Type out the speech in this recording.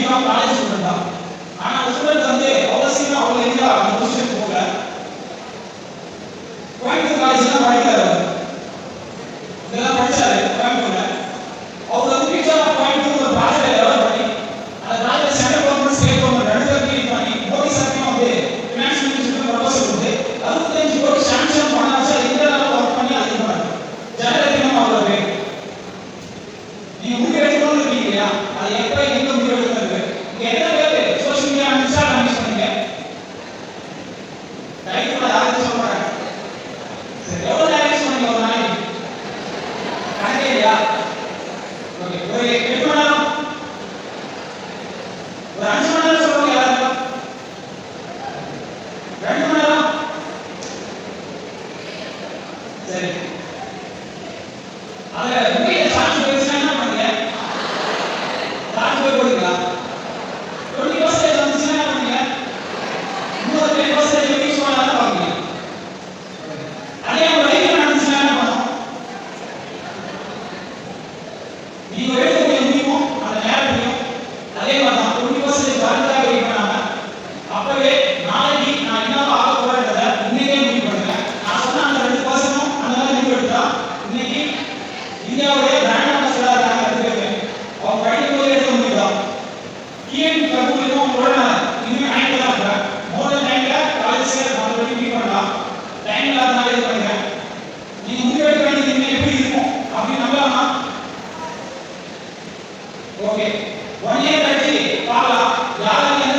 கண்டிப்பா college student தான். ஆனா அந்த ஸ்டூடெண்ட் வந்து அவ்வளவு சீக்கிரம் அவ்வளவு எளிதா அந்த பொசிஷன் போகல. கோயம்புத்தூர் காலேஜ்ல படிக்கிறாரு. இதெல்லாம் படிச்சாரு கோயம்புத்தூர்ல. அவர் வந்து டீச்சர் ஆஃப் கோயம்புத்தூர் ஒரு ப்ராஜெக்ட் டெவலப் பண்ணி அந்த project central government state government ரெண்டு பேரும் பண்ணி மோடி சார்க்கும் வந்து ஃபினான்ஸ் மினிஸ்டருக்கு ப்ரொபோசல் கொடுத்து 65 கோடி சாங்ஷன் பண்ண வச்சு அது இந்தியாவில் ஒர்க் பண்ணி அது பண்ணாரு. ஜனரத்தினம் அவ்வளோ பேர் நீங்க முடிவு எடுக்கணும்னு இருக்கீங்க இல்லையா? அது எப்ப எங்க முடிவு எடுக்கிறது? இங்க எத்தனை பேர் சோசியல் மீடியா இன்ஸ்டாகிராம் யூஸ் பண்ணீங்க? டைப் பண்ண யாருக்கு சொல்றாங்க? சரி, எவ்வளவு நேரம் யூஸ் பண்ணீங்க ஒரு நாளைக்கு? கணக்கே இல்லையா? ஓகே, ஒரு 8 மணி நேரம், ஒரு 5 மணி நேரம் சொல்லுங்க யாரும்? 2 மணி நேரம். சரி, அதுல முக்கிய சாட்சி பேசுனா என்ன பண்ணுங்க? சாட்சி போய் போடுங்களா? 20% வந்துச்சுன்னா என்ன பண்ணுங்க? இன்னொரு 10% யூஸ் பண்ணாதான் பாருங்க. அதே ஒரு லைஃப்ல நடந்துச்சுன்னா என்ன பண்ணும்? நீங்க எடுக்கக்கூடிய முடிவும் அந்த நேரத்தையும் அதே மாதிரி தான் 20% கரெக்டாக வெயிட் பண்ணாம அப்பவே நாளைக்கு நான் என்னவா ஆக போறேன்றத இன்னைக்கே முடிவு பண்ணுங்க. நான் சொன்ன அந்த 2% அந்த மாதிரி முடிவு எடுத்தா இன்னைக்கு இந்தியாவுடைய பிராண்ட் அம்பாசிடரா இருக்காங்க 2 பேர். அவங்க படிக்கும் போது எடுக்க முடியுதா? டிஎன் கபூருக்கும் அவங்களோட இன்னும் 9 தான் இருக்கிறேன். மோர் தென் 9 காலேஜ்ல மறுபடியும் மீட் பண்ணலாம். டைம் இல்லாதனால இது பண்ணுறேன். நீங்க முடிவு எடுக்க வேண்டியது இன்னும் எப்படி இருக்கும் அப்படின்னு நம்பலாமா? ஓகே, 1 இயர் கழிச்சு பார்க்கலாம் யாரும் என்ன